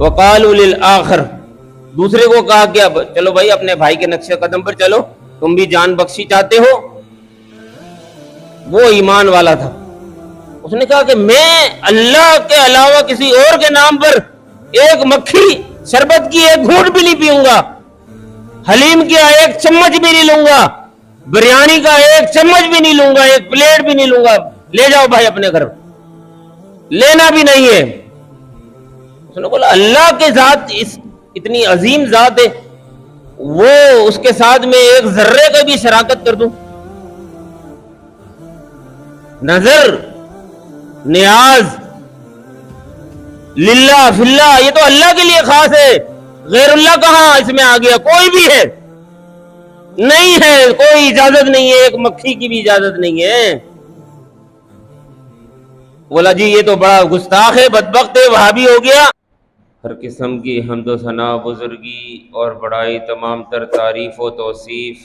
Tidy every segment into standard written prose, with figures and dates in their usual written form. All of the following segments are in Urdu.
وقالوا للآخر، دوسرے کو کہا کہ اب چلو بھائی اپنے بھائی کے نقش قدم پر چلو، تم بھی جان بخشی چاہتے ہو؟ وہ ایمان والا تھا، اس نے کہا کہ میں اللہ کے علاوہ کسی اور کے نام پر ایک مکھی شربت کی ایک گھونٹ بھی نہیں پیوں گا، حلیم کا ایک چمچ بھی نہیں لوں گا، بریانی کا ایک چمچ بھی نہیں لوں گا، ایک پلیٹ بھی نہیں لوں گا، لے جاؤ بھائی اپنے گھر، لینا بھی نہیں ہے۔ اس نے بولا اللہ کے ذات اتنی عظیم ذات ہے، وہ اس کے ساتھ میں ایک ذرے کا بھی شراکت کر دوں؟ نظر، نیاز، للہ فی اللہ، یہ تو اللہ کے لیے خاص ہے، غیر اللہ کہاں اس میں آ گیا؟ کوئی بھی ہے نہیں ہے، کوئی اجازت نہیں ہے، ایک مکھی کی بھی اجازت نہیں ہے۔ بولا جی یہ تو بڑا گستاخ ہے، بدبخت ہے، وہابی ہو گیا۔ ہر قسم کی حمد و ثنا، بزرگی اور بڑائی، تمام تر تعریف و توصیف،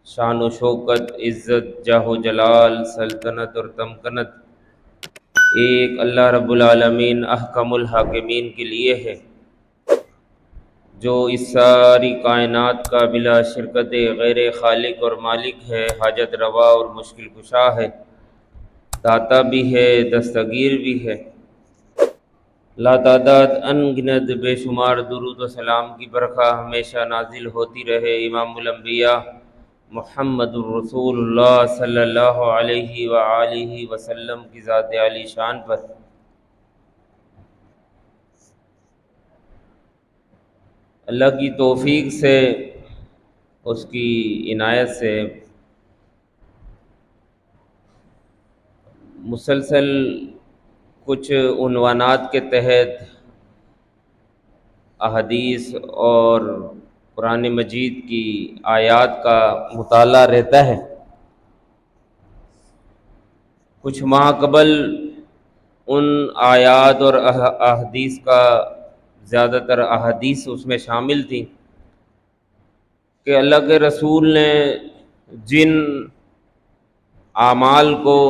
شان و شوکت، عزت، جاہ و جلال، سلطنت اور تمکنت ایک اللہ رب العالمین احکم الحاکمین کے لیے ہے، جو اس ساری کائنات کا بلا شرکت غیر خالق اور مالک ہے، حاجت روا اور مشکل کشا ہے، داتا بھی ہے، دستگیر بھی ہے۔ لا تعداد ان گنت بے شمار درود و سلام کی برکھا ہمیشہ نازل ہوتی رہے امام الانبیاء محمد الرسول اللہ صلی اللہ علیہ وآلہ وسلم کی ذات عالی شان پر۔ اللہ کی توفیق سے، اس کی عنایت سے مسلسل کچھ عنوانات کے تحت احادیث اور قرآن مجید کی آیات کا مطالعہ رہتا ہے۔ کچھ ماہ قبل ان آیات اور احادیث کا زیادہ تر احادیث اس میں شامل تھیں کہ اللہ کے رسول نے جن اعمال کو،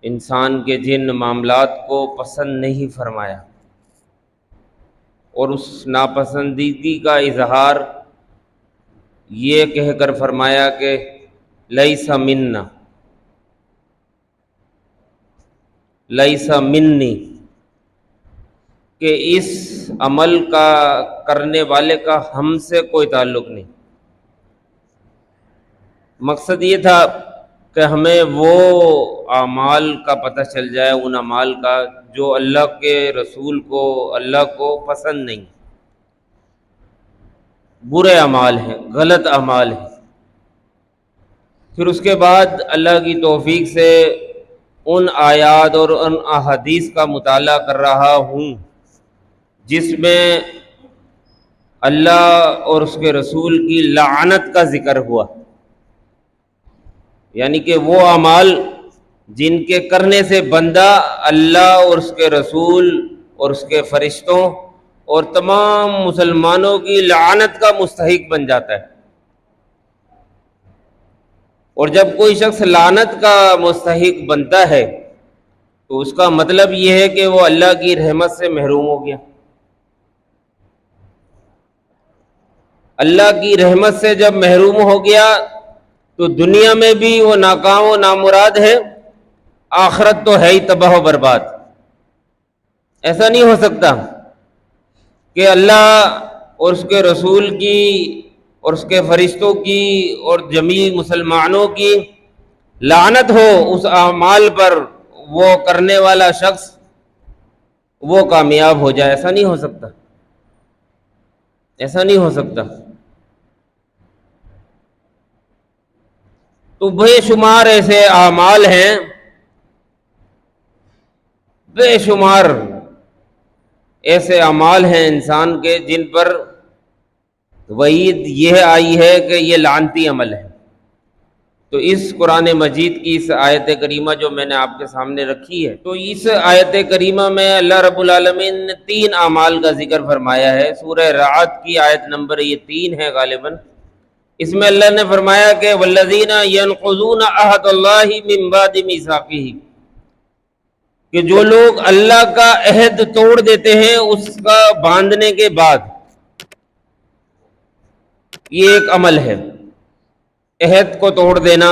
انسان کے جن معاملات کو پسند نہیں فرمایا، اور اس ناپسندیدگی کا اظہار یہ کہہ کر فرمایا کہ لیس منا، لیس منی، کہ اس عمل کا کرنے والے کا ہم سے کوئی تعلق نہیں۔ مقصد یہ تھا کہ ہمیں وہ اعمال کا پتہ چل جائے، ان اعمال کا جو اللہ کے رسول کو، اللہ کو پسند نہیں، برے اعمال ہیں، غلط اعمال ہیں۔ پھر اس کے بعد اللہ کی توفیق سے ان آیات اور ان احادیث کا مطالعہ کر رہا ہوں جس میں اللہ اور اس کے رسول کی لعنت کا ذکر ہوا، یعنی کہ وہ اعمال جن کے کرنے سے بندہ اللہ اور اس کے رسول اور اس کے فرشتوں اور تمام مسلمانوں کی لعنت کا مستحق بن جاتا ہے۔ اور جب کوئی شخص لعنت کا مستحق بنتا ہے تو اس کا مطلب یہ ہے کہ وہ اللہ کی رحمت سے محروم ہو گیا۔ اللہ کی رحمت سے جب محروم ہو گیا تو دنیا میں بھی وہ ناکام و نامراد ہے، آخرت تو ہے ہی تباہ و برباد۔ ایسا نہیں ہو سکتا کہ اللہ اور اس کے رسول کی اور اس کے فرشتوں کی اور جمیع مسلمانوں کی لعنت ہو اس اعمال پر، وہ کرنے والا شخص وہ کامیاب ہو جائے۔ ایسا نہیں ہو سکتا، ایسا نہیں ہو سکتا۔ تو بے شمار ایسے اعمال ہیں، بے شمار ایسے اعمال ہیں انسان کے جن پر وعید یہ آئی ہے کہ یہ لعنتی عمل ہے۔ تو اس قرآن مجید کی اس آیت کریمہ جو میں نے آپ کے سامنے رکھی ہے، تو اس آیت کریمہ میں اللہ رب العالمین نے 3 اعمال کا ذکر فرمایا ہے۔ سورہ رعد کی آیت نمبر یہ 3 ہے غالباً۔ اس میں اللہ نے فرمایا کہ والذین ینقضون عہد اللہ من بعد میثاقہ، کہ جو لوگ اللہ کا عہد توڑ دیتے ہیں اس کا باندھنے کے بعد، یہ ایک عمل ہے، عہد کو توڑ دینا،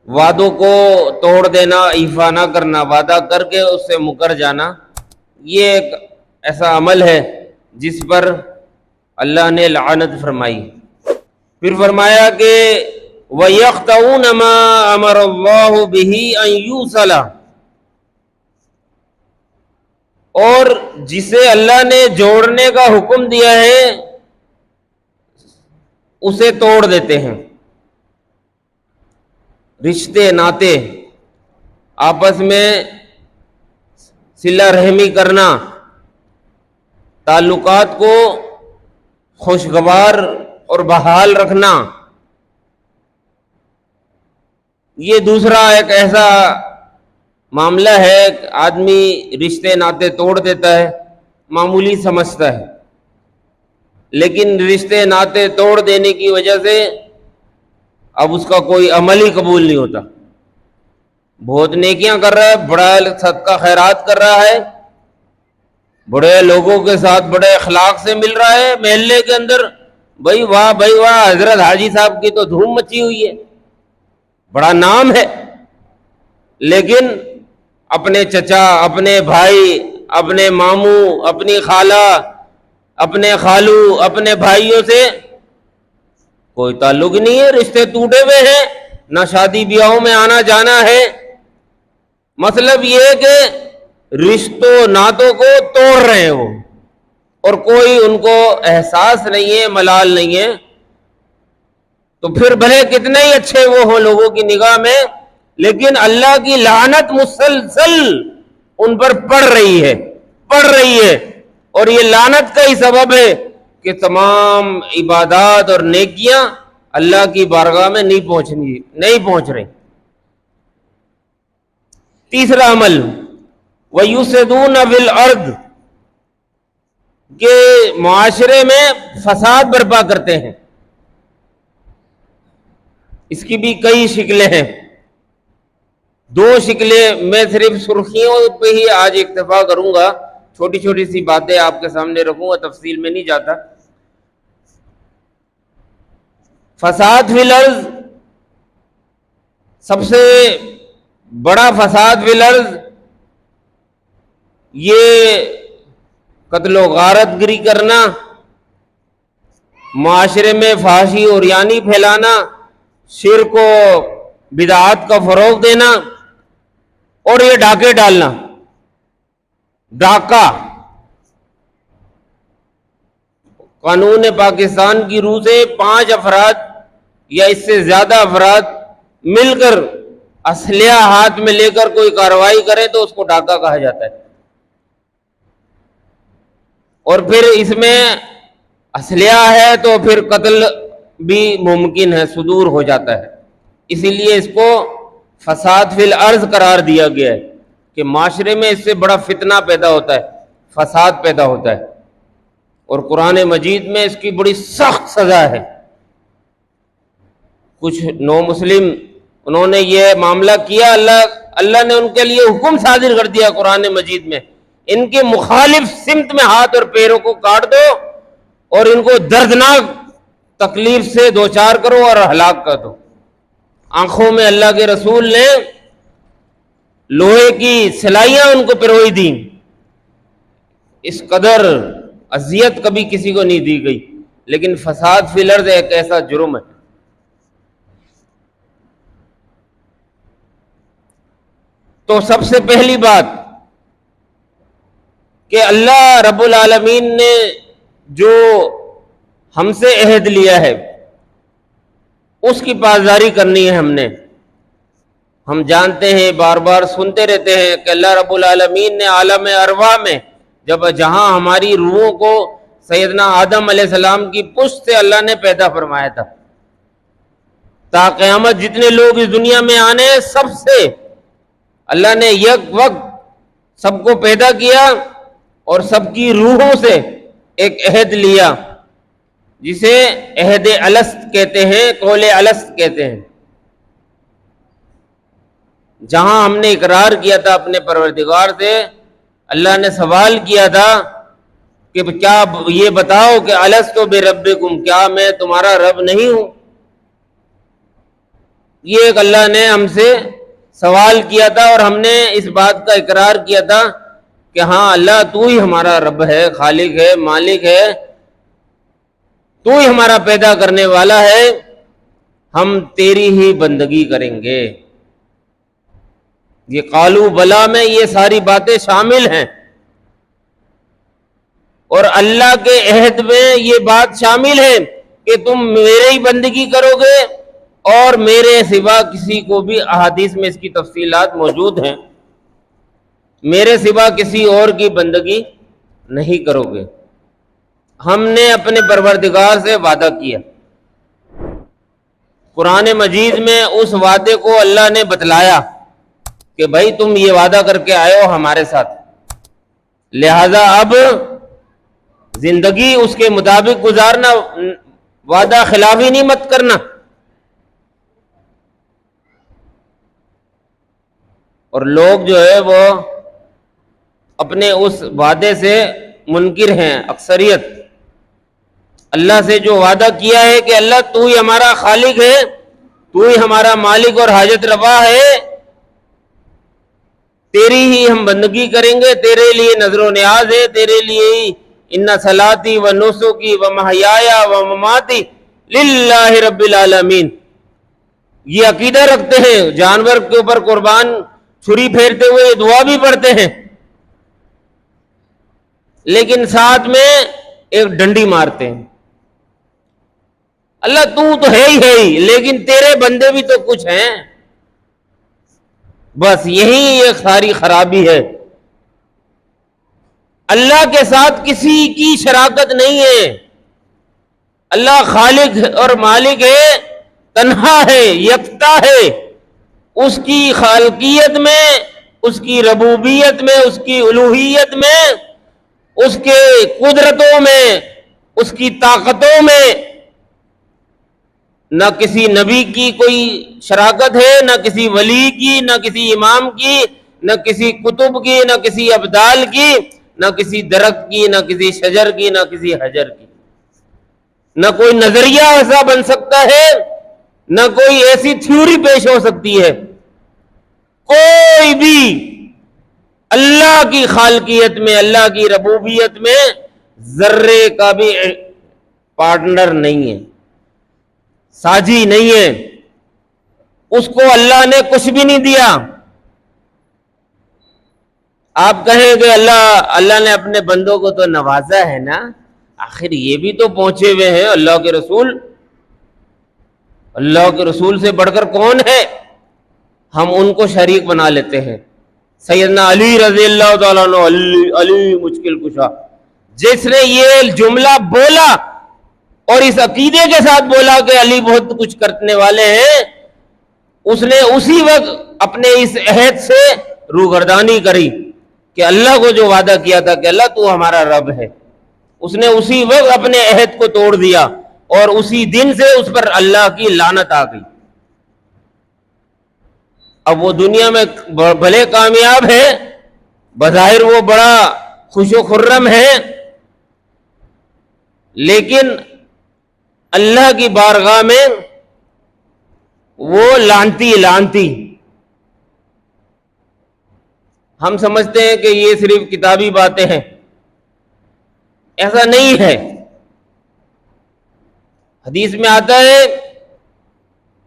وعدوں کو توڑ دینا، ایفا نہ کرنا، وعدہ کر کے اس سے مکر جانا، یہ ایک ایسا عمل ہے جس پر اللہ نے لعنت فرمائی۔ پھر فرمایا کہ وَيَقْطَعُونَ مَا أَمَرَ اللَّهُ بِهِ أَن يُوصَلَ، اور جسے اللہ نے جوڑنے کا حکم دیا ہے اسے توڑ دیتے ہیں۔ رشتے ناتے، آپس میں صلہ رحمی کرنا، تعلقات کو خوشگوار اور بحال رکھنا، یہ دوسرا ایک ایسا معاملہ ہے کہ آدمی رشتے ناتے توڑ دیتا ہے، معمولی سمجھتا ہے، لیکن رشتے ناتے توڑ دینے کی وجہ سے اب اس کا کوئی عمل ہی قبول نہیں ہوتا۔ بہت نیکیاں کر رہا ہے، بڑا صدقہ خیرات کر رہا ہے، بڑے لوگوں کے ساتھ بڑے اخلاق سے مل رہا ہے، محلے کے اندر بھائی واہ حضرت حاجی صاحب کی تو دھوم مچی ہوئی ہے، بڑا نام ہے، لیکن اپنے چچا، اپنے بھائی، اپنے ماموں، اپنی خالہ، اپنے خالو، اپنے بھائیوں سے کوئی تعلق نہیں ہے، رشتے ٹوٹے ہوئے ہیں، نہ شادی بیاہوں میں آنا جانا ہے۔ مطلب یہ ہے کہ رشتوں ناتوں کو توڑ رہے ہیں وہ، اور کوئی ان کو احساس نہیں ہے، ملال نہیں ہے، تو پھر بھلے کتنے ہی اچھے وہ ہوں لوگوں کی نگاہ میں، لیکن اللہ کی لعنت مسلسل ان پر پڑ رہی ہے، اور یہ لعنت کا ہی سبب ہے کہ تمام عبادات اور نیکیاں اللہ کی بارگاہ میں نہیں پہنچ رہی۔ تیسرا عمل وَيُفْسِدُونَ فِي الْأَرْضِ، کہ معاشرے میں فساد برپا کرتے ہیں۔ اس کی بھی کئی شکلیں ہیں، دو شکلیں میں صرف سرخیوں پہ ہی آج اکتفا کروں گا، چھوٹی چھوٹی سی باتیں آپ کے سامنے رکھوں گا، تفصیل میں نہیں جاتا۔ فساد فی الارض، سب سے بڑا فساد فی الارض یہ قتل و غارت گری کرنا، معاشرے میں فحاشی اور عریانی پھیلانا، شرک و بدعات کا فروغ دینا، اور یہ ڈاکے ڈالنا، ڈاکہ قانون پاکستان کی روح سے 5 افراد یا اس سے زیادہ افراد مل کر اسلحہ ہاتھ میں لے کر کوئی کارروائی کرے تو اس کو ڈاکہ کہا جاتا ہے، اور پھر اس میں اسلحہ ہے تو پھر قتل بھی ممکن ہے، صدور ہو جاتا ہے، اسی لیے اس کو فساد فی الارض قرار دیا گیا ہے کہ معاشرے میں اس سے بڑا فتنہ پیدا ہوتا ہے، فساد پیدا ہوتا ہے، اور قرآن مجید میں اس کی بڑی سخت سزا ہے۔ کچھ نو مسلم انہوں نے یہ معاملہ کیا، اللہ نے ان کے لیے حکم صادر کر دیا قرآن مجید میں، ان کے مخالف سمت میں ہاتھ اور پیروں کو کاٹ دو اور ان کو دردناک تکلیف سے دوچار کرو اور ہلاک کر دو۔ آنکھوں میں اللہ کے رسول نے لوہے کی سلائیاں ان کو پروئی دیں، اس قدر اذیت کبھی کسی کو نہیں دی گئی، لیکن فساد فی الارض ایک ایسا جرم ہے۔ تو سب سے پہلی بات کہ اللہ رب العالمین نے جو ہم سے عہد لیا ہے اس کی پاسداری کرنی ہے۔ ہم جانتے ہیں، بار بار سنتے رہتے ہیں کہ اللہ رب العالمین نے عالم ارواح میں جہاں ہماری روحوں کو سیدنا آدم علیہ السلام کی پشت سے اللہ نے پیدا فرمایا تھا، تا قیامت جتنے لوگ اس دنیا میں آنے سب سے اللہ نے یک وقت سب کو پیدا کیا اور سب کی روحوں سے ایک عہد لیا جسے عہد الست کہتے ہیں، قول الست کہتے ہیں۔ جہاں ہم نے اقرار کیا تھا اپنے پروردگار سے، اللہ نے سوال کیا تھا کہ کیا یہ بتاؤ کہ الستُ بربکم، کیا میں تمہارا رب نہیں ہوں؟ یہ ایک اللہ نے ہم سے سوال کیا تھا اور ہم نے اس بات کا اقرار کیا تھا کہ ہاں اللہ تو ہی ہمارا رب ہے، خالق ہے، مالک ہے، تو ہی ہمارا پیدا کرنے والا ہے، ہم تیری ہی بندگی کریں گے۔ یہ قالو بلا میں یہ ساری باتیں شامل ہیں، اور اللہ کے عہد میں یہ بات شامل ہے کہ تم میرے ہی بندگی کرو گے، اور میرے سوا کسی کو بھی احادیث میں اس کی تفصیلات موجود ہیں، میرے سوا کسی اور کی بندگی نہیں کرو گے۔ ہم نے اپنے پروردگار سے وعدہ کیا، قرآن مجید میں اس وعدے کو اللہ نے بتلایا کہ بھائی تم یہ وعدہ کر کے آئے ہو ہمارے ساتھ، لہذا اب زندگی اس کے مطابق گزارنا، وعدہ خلافی نہیں مت کرنا۔ اور لوگ جو ہے وہ اپنے اس وعدے سے منکر ہیں، اکثریت۔ اللہ سے جو وعدہ کیا ہے کہ اللہ تو ہی ہمارا خالق ہے، تو ہی ہمارا مالک اور حاجت روا ہے، تیری ہی ہم بندگی کریں گے، تیرے لیے نظر و نیاز ہے، تیرے لیے ہی ان صلاتی و نسکی و محیایا و مماتی للہ رب العالمین، یہ عقیدہ رکھتے ہیں، جانور کے اوپر قربان چھری پھیرتے ہوئے یہ دعا بھی پڑھتے ہیں، لیکن ساتھ میں ایک ڈنڈی مارتے ہیں، اللہ تو ہے ہی لیکن تیرے بندے بھی تو کچھ ہیں۔ بس یہی ایک ساری خرابی ہے، اللہ کے ساتھ کسی کی شراکت نہیں ہے، اللہ خالق اور مالک ہے، تنہا ہے، یکتا ہے، اس کی خالقیت میں، اس کی ربوبیت میں، اس کی الوہیت میں، اس کے قدرتوں میں، اس کی طاقتوں میں نہ کسی نبی کی کوئی شراکت ہے، نہ کسی ولی کی، نہ کسی امام کی، نہ کسی کتب کی، نہ کسی ابدال کی، نہ کسی درخت کی، نہ کسی شجر کی، نہ کسی حجر کی، نہ کوئی نظریہ ایسا بن سکتا ہے، نہ کوئی ایسی تھیوری پیش ہو سکتی ہے، کوئی بھی اللہ کی خالقیت میں، اللہ کی ربوبیت میں ذرے کا بھی پارٹنر نہیں ہے، ساجی نہیں ہے، اس کو اللہ نے کچھ بھی نہیں دیا۔ آپ کہیں کہ اللہ نے اپنے بندوں کو تو نوازا ہے نا، آخر یہ بھی تو پہنچے ہوئے ہیں اللہ کے رسول، اللہ کے رسول سے بڑھ کر کون ہے؟ ہم ان کو شریک بنا لیتے ہیں۔ سیدنا علی رضی اللہ تعالیٰ عنہ، علی مشکل کشا، جس نے یہ جملہ بولا اور اس عقیدے کے ساتھ بولا کہ علی بہت کچھ کرنے والے ہیں، اس نے اسی وقت اپنے اس عہد سے روگردانی کری کہ اللہ کو جو وعدہ کیا تھا کہ اللہ تو ہمارا رب ہے، اس نے اسی وقت اپنے عہد کو توڑ دیا، اور اسی دن سے اس پر اللہ کی لعنت آ گئی۔ اب وہ دنیا میں بھلے کامیاب ہے، بظاہر وہ بڑا خوش و خرم ہے، لیکن اللہ کی بارگاہ میں وہ لعنتی۔ ہم سمجھتے ہیں کہ یہ صرف کتابی باتیں ہیں، ایسا نہیں ہے۔ حدیث میں آتا ہے،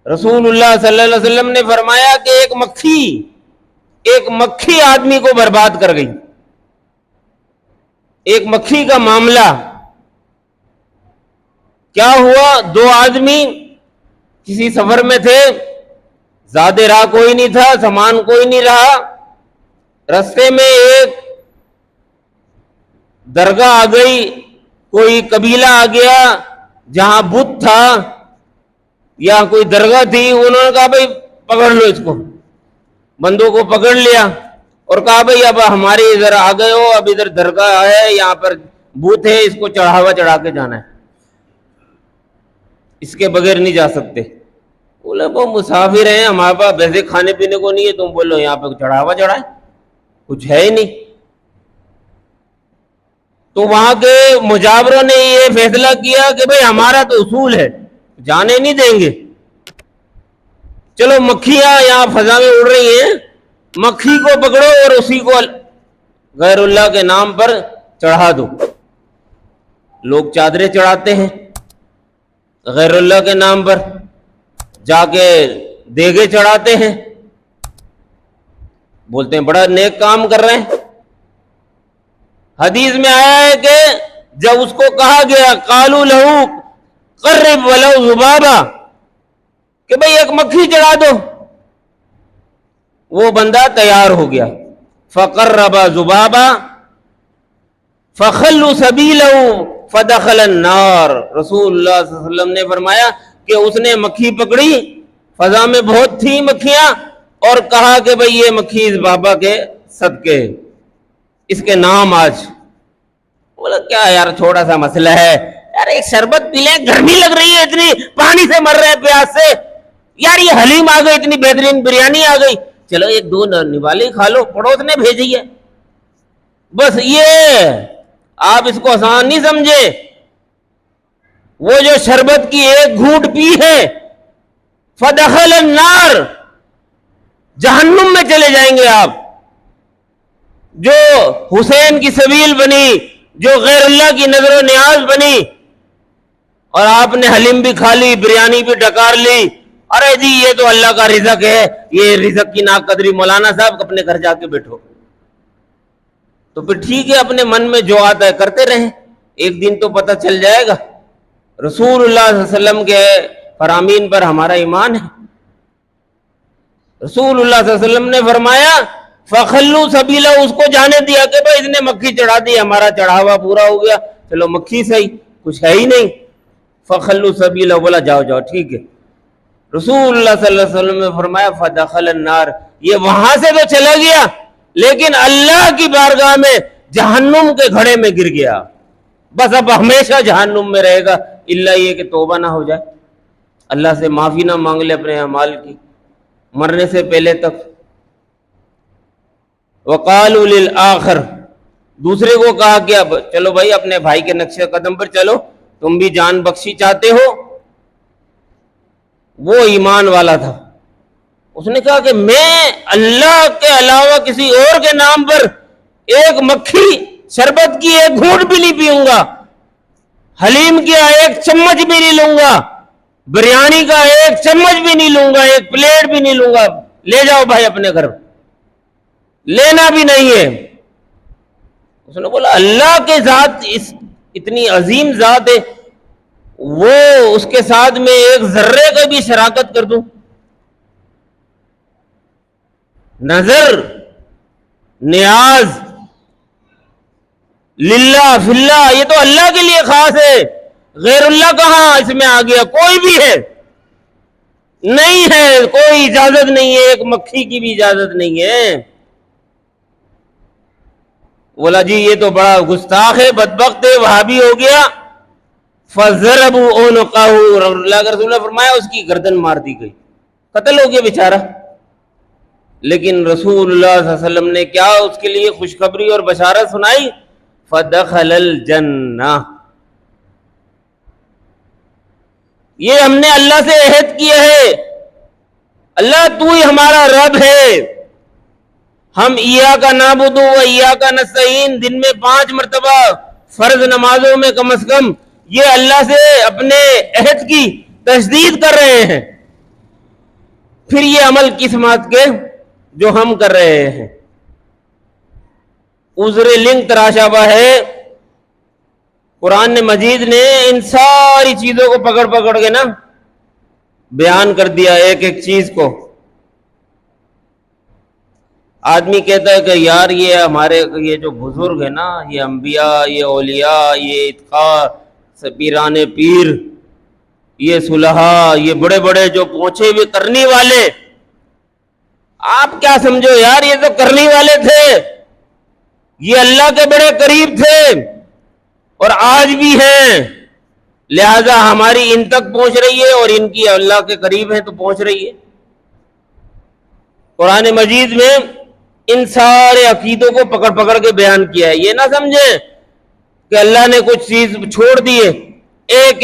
رسول اللہ صلی اللہ علیہ وسلم نے فرمایا کہ ایک مکھی آدمی کو برباد کر گئی۔ ایک مکھی کا معاملہ کیا ہوا؟ دو آدمی کسی سفر میں تھے، زیادہ راہ کوئی نہیں تھا، سامان کوئی نہیں رہا، رستے میں ایک درگاہ آ گئی، کوئی قبیلہ آ گیا جہاں بت تھا یا کوئی درگاہ تھی، انہوں نے کہا بھائی پکڑ لو اس کو، بندوں کو پکڑ لیا اور کہا بھائی اب ہمارے ادھر آ گئے ہو، اب ادھر درگاہ ہے، یہاں پر بت ہے، اس کو چڑھاوا چڑھا کے جانا ہے، اس کے بغیر نہیں جا سکتے۔ بولے وہ مسافر ہیں ہمارے پاس ویسے کھانے پینے کو نہیں ہے، تم بولو یہاں پہ چڑھاوا چڑھائے، کچھ ہے ہی نہیں۔ تو وہاں کے مجاوروں نے یہ فیصلہ کیا کہ بھئی ہمارا تو اصول ہے، جانے نہیں دیں گے، چلو مکھیاں یہاں فضا میں اڑ رہی ہیں، مکھی کو پکڑو اور اسی کو غیر اللہ کے نام پر چڑھا دو۔ لوگ چادریں چڑھاتے ہیں غیر اللہ کے نام پر، جا کے دیگے چڑھاتے ہیں، بولتے ہیں بڑا نیک کام کر رہے ہیں۔ حدیث میں آیا ہے کہ جب اس کو کہا گیا قالوا لہو قرب ولو ذبابا کہ بھئی ایک مکھی چڑھا دو، وہ بندہ تیار ہو گیا، فقرب ذبابا فخلوا سبیلہ فدخل النار۔ رسول اللہ صلی اللہ علیہ وسلم نے فرمایا کہ اس نے مکھی پکڑی، فضا میں بہت تھی مکھیاں، اور کہا کہ بھئی یہ مکھی اس بابا کے صدقے، اس کے نام آج۔ بولا کیا یار چھوٹا سا مسئلہ ہے یار، ایک شربت پی لیں، گرمی لگ رہی ہے اتنی، پانی سے مر رہے ہیں پیاس سے، یار یہ حلیم آ گئی، اتنی بہترین بریانی آ گئی، چلو ایک دو نوالی کھا لو، پڑوس نے بھیجی ہے، بس یہ آپ اس کو آسان نہیں سمجھے۔ وہ جو شربت کی ایک گھونٹ پی ہے فدخل النار، جہنم میں چلے جائیں گے آپ۔ جو حسین کی سبیل بنی، جو غیر اللہ کی نظر و نیاز بنی، اور آپ نے حلیم بھی کھا لی، بریانی بھی ڈکار لی، ارے جی یہ تو اللہ کا رزق ہے، یہ رزق کی ناقدری، مولانا صاحب اپنے گھر جا کے بیٹھو، تو پھر ٹھیک ہے اپنے من میں جو آتا ہے کرتے رہیں، ایک دن تو پتہ چل جائے گا۔ رسول اللہ صلی اللہ علیہ وسلم کے فرامین پر ہمارا ایمان ہے۔ رسول اللہ صلی اللہ علیہ وسلم نے فرمایا فخلوا سبیلہ، اس کو جانے دیا کہ بھائی اس نے مکھی چڑھا دی، ہمارا چڑھاوا پورا ہو گیا، چلو مکھی صحیح، کچھ ہے ہی نہیں، فخلوا سبیلہ، بولا جاؤ جاؤ ٹھیک ہے۔ رسول اللہ صلی اللہ علیہ وسلم نے فرمایا فدخل النار، یہ وہاں سے تو چلا گیا لیکن اللہ کی بارگاہ میں جہنم کے گھڑے میں گر گیا، بس اب ہمیشہ جہنم میں رہے گا، الا یہ کہ توبہ نہ ہو جائے، اللہ سے معافی نہ مانگ لے اپنے اعمال کی مرنے سے پہلے تک۔ وقالوا للآخر، دوسرے کو کہا کہ اب چلو بھائی اپنے بھائی کے نقش قدم پر چلو، تم بھی جان بخشی چاہتے ہو۔ وہ ایمان والا تھا، اس نے کہا کہ میں اللہ کے علاوہ کسی اور کے نام پر ایک مکھی شربت کی ایک گھونٹ بھی نہیں پیوں گا، حلیم کی ایک چمچ بھی نہیں لوں گا، بریانی کا ایک چمچ بھی نہیں لوں گا، ایک پلیٹ بھی نہیں لوں گا، لے جاؤ بھائی اپنے گھر، لینا بھی نہیں ہے۔ اس نے بولا اللہ کے ذات اتنی عظیم ذات ہے، وہ اس کے ساتھ میں ایک ذرے کا بھی شراکت کر دوں، نظر نیاز للہ فی اللہ، یہ تو اللہ کے لیے خاص ہے، غیر اللہ کہاں اس میں آ گیا؟ کوئی بھی ہے نہیں ہے، کوئی اجازت نہیں ہے، ایک مکھی کی بھی اجازت نہیں ہے۔ بولا جی یہ تو بڑا گستاخ ہے، بدبخت ہے، وہابی ہو گیا۔ فَضَرَبُوا عُنُقَهُ، اللہ کے رسول نے فرمایا اس کی گردن مار دی گئی، قتل ہو گیا بیچارہ۔ لیکن رسول اللہ صلی اللہ علیہ وسلم نے کیا اس کے لیے خوشخبری اور بشارت سنائی؟ فَدَخَلَ الْجَنَّةَ، یہ ہم نے اللہ سے عہد کیا ہے، اللہ تو ہی ہمارا رب ہے، ہم ایاک نعبد و ایاک نستعین دن میں 5 مرتبہ فرض نمازوں میں کم از کم یہ اللہ سے اپنے عہد کی تجدید کر رہے ہیں، پھر یہ عمل کس بات کے جو ہم کر رہے ہیں؟ عذر لنگ تراشا ہوا ہے۔ قرآن مجید نے ان ساری چیزوں کو پکڑ پکڑ کے نا بیان کر دیا، ایک ایک چیز کو۔ آدمی کہتا ہے کہ یار یہ ہمارے یہ جو بزرگ ہیں نا، یہ انبیاء، یہ اولیاء، یہ اتقاء، پیران پیر، یہ صلحاء، یہ بڑے بڑے جو پہنچے ہوئے کرنی والے، آپ کیا سمجھو یار، یہ تو کرنی والے تھے، یہ اللہ کے بڑے قریب تھے اور آج بھی ہیں، لہذا ہماری ان تک پہنچ رہی ہے اور ان کی اللہ کے قریب ہے تو پہنچ رہی ہے۔ قرآن مجید میں ان سارے عقیدوں کو پکڑ پکڑ کے بیان کیا ہے۔ یہ نہ سمجھیں کہ اللہ نے کچھ چیز چھوڑ دیے، ایک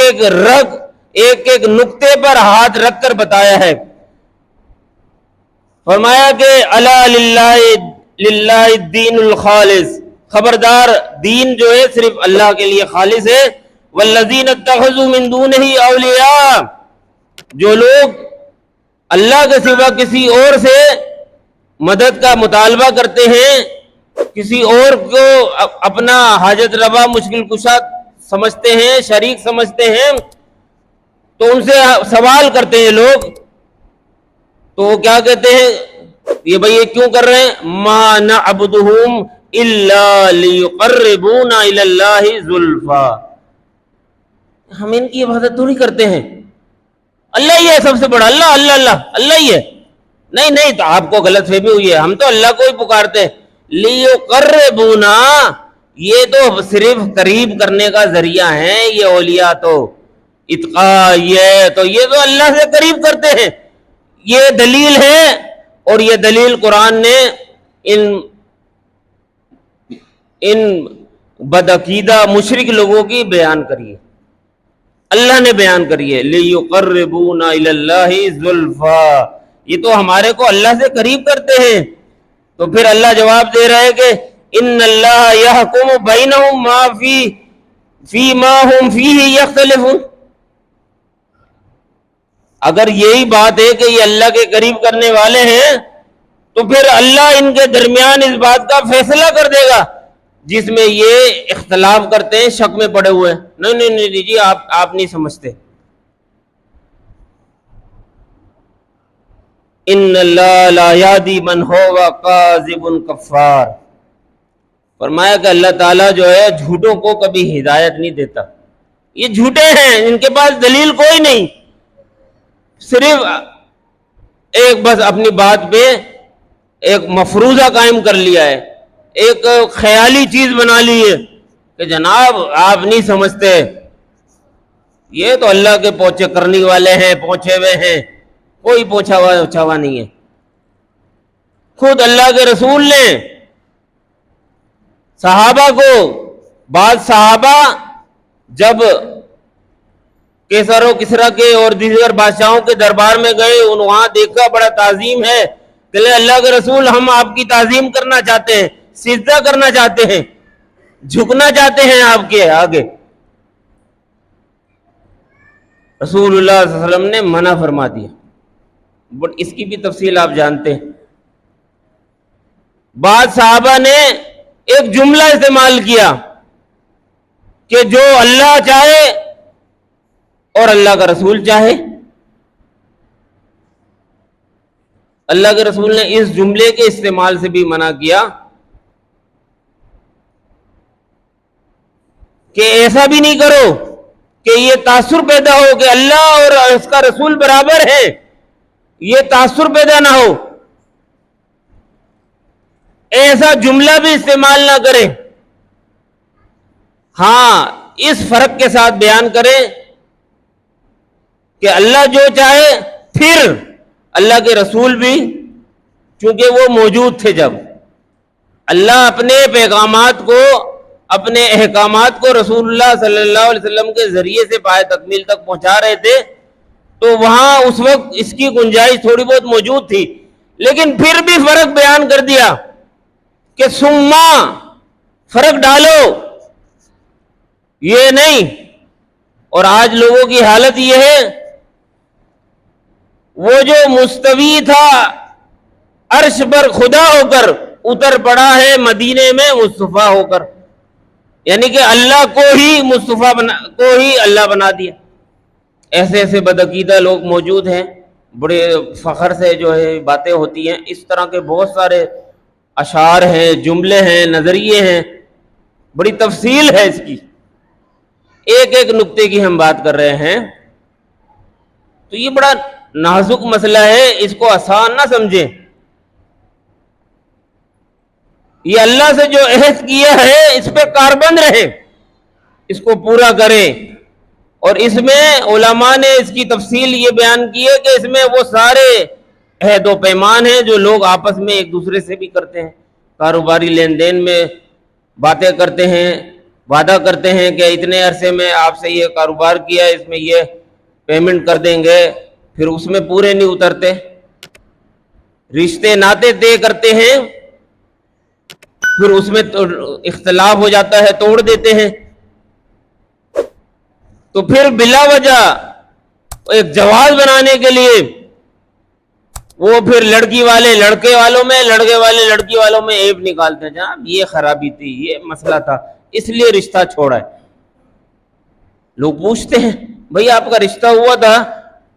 ایک نقطے پر ہاتھ رکھ کر بتایا ہے۔ فرمایا کہ الا للہ الدین الخالص، خبردار دین جو ہے صرف اللہ کے لیے خالص ہے۔ والذین اتخذوا من دونہ اولیاء، جو لوگ اللہ کے سوا کسی اور سے مدد کا مطالبہ کرتے ہیں، کسی اور کو اپنا حاجت روا مشکل کشا سمجھتے ہیں، شریک سمجھتے ہیں، تو ان سے سوال کرتے ہیں لوگ، تو وہ کیا کہتے ہیں؟ یہ بھئی یہ کیوں کر رہے ہیں؟ ما نعبدہم الا لیقربونا الی اللہ زلفا، ہم ان کی عبادت تو نہیں کرتے ہیں، اللہ ہی ہے سب سے بڑا، اللہ اللہ اللہ اللہ ہی ہے۔ نہیں تو آپ کو غلط فہمی ہوئی ہے، ہم تو اللہ کو ہی پکارتے ہیں۔ لیقربونا، یہ تو صرف قریب کرنے کا ذریعہ ہے، یہ اولیاء تو اتقاء، یہ تو اللہ سے قریب کرتے ہیں، یہ دلیل ہے۔ اور یہ دلیل قرآن نے ان بدعقیدہ مشرک لوگوں کی بیان کری ہے، اللہ نے بیان کری ہے۔ لیقربونا الی اللہ زلفا، یہ تو ہمارے کو اللہ سے قریب کرتے ہیں۔ تو پھر اللہ جواب دے رہا ہے کہ ان اللہ یحکم بینہم ما فی ما ہم فیہ یختلفون، اگر یہی بات ہے کہ یہ اللہ کے قریب کرنے والے ہیں تو پھر اللہ ان کے درمیان اس بات کا فیصلہ کر دے گا جس میں یہ اختلاف کرتے ہیں، شک میں پڑے ہوئے ہیں۔ نہیں جی، آپ نہیں سمجھتے۔ ان اللہ لا یہدی من ہوا کاذب کفار، فرمایا کہ اللہ تعالیٰ جو ہے جھوٹوں کو کبھی ہدایت نہیں دیتا، یہ جھوٹے ہیں، ان کے پاس دلیل کوئی نہیں، صرف ایک بس اپنی بات پہ ایک مفروضہ قائم کر لیا ہے، ایک خیالی چیز بنا لی ہے کہ جناب آپ نہیں سمجھتے، یہ تو اللہ کے پوچھے کرنے والے ہیں، پوچھے ہوئے ہیں، کوئی پوچھا ہوا نہیں ہے۔ خود اللہ کے رسول نے صحابہ کو، بعض صحابہ جب کیسر و کسرا کے اور دیگر بادشاہوں کے دربار میں گئے، وہاں دیکھا بڑا تعظیم ہے، کہ اللہ کے رسول ہم آپ کی تعظیم کرنا چاہتے ہیں، سجدہ کرنا چاہتے ہیں، جھکنا چاہتے ہیں آپ کے آگے۔ رسول اللہ صلی اللہ علیہ وسلم نے منع فرما دیا، بٹ اس کی بھی تفصیل آپ جانتے ہیں۔ بعض صحابہ نے ایک جملہ استعمال کیا کہ جو اللہ چاہے اور اللہ کا رسول چاہے۔ اللہ کے رسول نے اس جملے کے استعمال سے بھی منع کیا کہ ایسا بھی نہیں کرو کہ یہ تاثر پیدا ہو کہ اللہ اور اس کا رسول برابر ہے، یہ تاثر پیدا نہ ہو، ایسا جملہ بھی استعمال نہ کریں۔ ہاں اس فرق کے ساتھ بیان کریں کہ اللہ جو چاہے، پھر اللہ کے رسول بھی، چونکہ وہ موجود تھے جب اللہ اپنے پیغامات کو، اپنے احکامات کو رسول اللہ صلی اللہ علیہ وسلم کے ذریعے سے پائے تکمیل تک پہنچا رہے تھے، تو وہاں اس وقت اس کی گنجائش تھوڑی بہت موجود تھی، لیکن پھر بھی فرق بیان کر دیا کہ سما فرق ڈالو، یہ نہیں۔ اور آج لوگوں کی حالت یہ ہے، وہ جو مستوی تھا عرش پر خدا ہو کر اتر پڑا ہے مدینے میں مصطفیٰ ہو کر، یعنی کہ اللہ کو ہی مصطفیٰ کو ہی اللہ بنا دیا۔ ایسے ایسے بدعقیدہ لوگ موجود ہیں، بڑے فخر سے جو ہے باتیں ہوتی ہیں، اس طرح کے بہت سارے اشعار ہیں، جملے ہیں، نظریے ہیں، بڑی تفصیل ہے اس کی، ایک ایک نقطے کی ہم بات کر رہے ہیں، تو یہ بڑا نازک مسئلہ ہے، اس کو آسان نہ سمجھیں۔ یہ اللہ سے جو عہد کیا ہے اس پہ کاربند رہے، اس کو پورا کریں، اور اس میں علماء نے اس کی تفصیل یہ بیان کی ہے کہ اس میں وہ سارے عہد و پیمان ہیں جو لوگ آپس میں ایک دوسرے سے بھی کرتے ہیں، کاروباری لین دین میں باتیں کرتے ہیں، وعدہ کرتے ہیں کہ اتنے عرصے میں آپ سے یہ کاروبار کیا، اس میں یہ پیمنٹ کر دیں گے، پھر اس میں پورے نہیں اترتے، رشتے ناطے طے کرتے ہیں، پھر اس میں اختلاف ہو جاتا ہے، توڑ دیتے ہیں، تو پھر بلا وجہ ایک جواز بنانے کے لیے وہ پھر لڑکی والے لڑکے والوں میں، لڑکے والے لڑکی والوں میں عیب نکالتے ہیں، جناب یہ خرابی تھی، یہ مسئلہ تھا، اس لیے رشتہ چھوڑا ہے۔ لوگ پوچھتے ہیں بھئی آپ کا رشتہ ہوا تھا،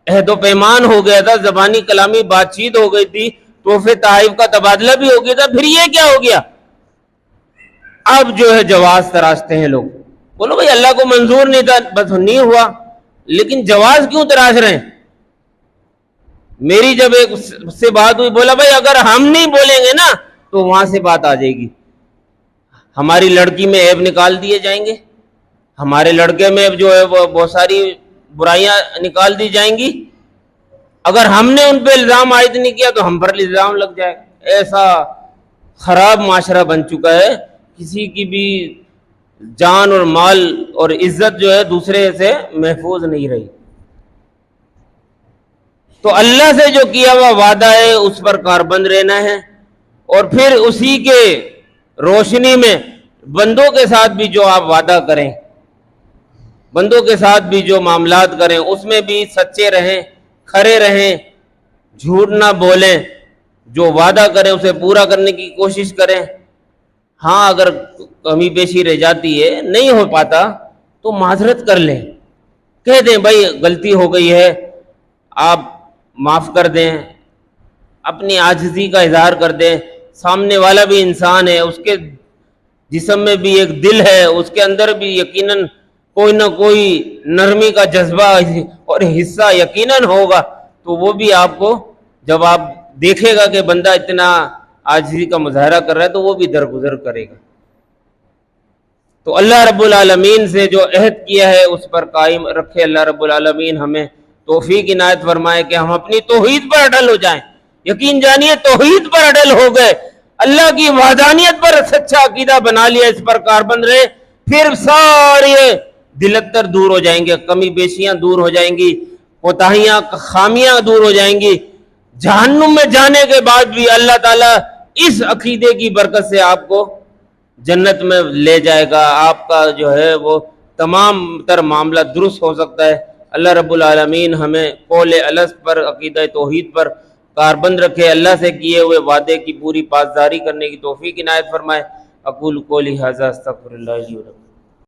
عہد و پیمان ہو گیا تھا، زبانی کلامی بات چیت ہو گئی تھی، تحفے تحائف کا تبادلہ بھی ہو گیا تھا، پھر یہ کیا ہو گیا؟ اب جو ہے جواز تراشتے ہیں لوگ۔ بولو بھئی اللہ کو منظور نہیں تھا، بس نہیں ہوا، لیکن جواز کیوں تراش رہے ہیں؟ میری جب ایک سے بات ہوئی، بولا بھائی اگر ہم نہیں بولیں گے نا تو وہاں سے بات آ جائے گی، ہماری لڑکی میں عیب نکال دیے جائیں گے، ہمارے لڑکے میں جو ہے وہ بہت ساری برائیاں نکال دی جائیں گی، اگر ہم نے ان پہ الزام عائد نہیں کیا تو ہم پر الزام لگ جائے گا۔ ایسا خراب معاشرہ بن چکا ہے، کسی کی بھی جان اور مال اور عزت جو ہے دوسرے سے محفوظ نہیں رہی۔ تو اللہ سے جو کیا ہوا وعدہ ہے اس پر کاربند رہنا ہے، اور پھر اسی کے روشنی میں بندوں کے ساتھ بھی جو آپ وعدہ کریں، بندوں کے ساتھ بھی جو معاملات کریں اس میں بھی سچے رہیں، کھرے رہیں، جھوٹ نہ بولیں، جو وعدہ کریں اسے پورا کرنے کی کوشش کریں۔ ہاں اگر کمی بیشی رہ جاتی ہے، نہیں ہو پاتا تو معذرت کر لیں، کہہ دیں بھائی غلطی ہو گئی ہے، آپ معاف کر دیں، اپنی عاجزی کا اظہار کر دیں۔ سامنے والا بھی انسان ہے، اس کے جسم میں بھی ایک دل ہے، اس کے اندر بھی یقیناً کوئی نہ کوئی نرمی کا جذبہ اور حصہ یقیناً ہوگا، تو وہ بھی آپ کو جب آپ دیکھے گا کہ بندہ اتنا عاجزی کا مظاہرہ کر رہا ہے تو وہ بھی درگزر کرے گا۔ تو اللہ رب العالمین سے جو عہد کیا ہے اس پر قائم رکھے۔ اللہ رب العالمین ہمیں توفیق عنایت فرمائے کہ ہم اپنی توحید پر اٹل ہو جائیں۔ یقین جانیے توحید پر اٹل ہو گئے، اللہ کی وحدانیت پر سچا عقیدہ بنا لیا، اس پر کاربند رہے، پھر سارے دلتر دور ہو جائیں گے، کمی بیشیاں دور ہو جائیں گی، کوتاہیاں خامیاں دور ہو جائیں گی۔ جہنم میں جانے کے بعد بھی اللہ تعالیٰ اس عقیدے کی برکت سے آپ کو جنت میں لے جائے گا، آپ کا جو ہے وہ تمام تر معاملہ درست ہو سکتا ہے۔ اللہ رب العالمین ہمیں قول الست پر، عقیدہ توحید پر کاربند رکھے، اللہ سے کیے ہوئے وعدے کی پوری پاسداری کرنے کی توفیق عنایت فرمائے۔ اقول قولی ھذا استغفر اللہ لی ولکم۔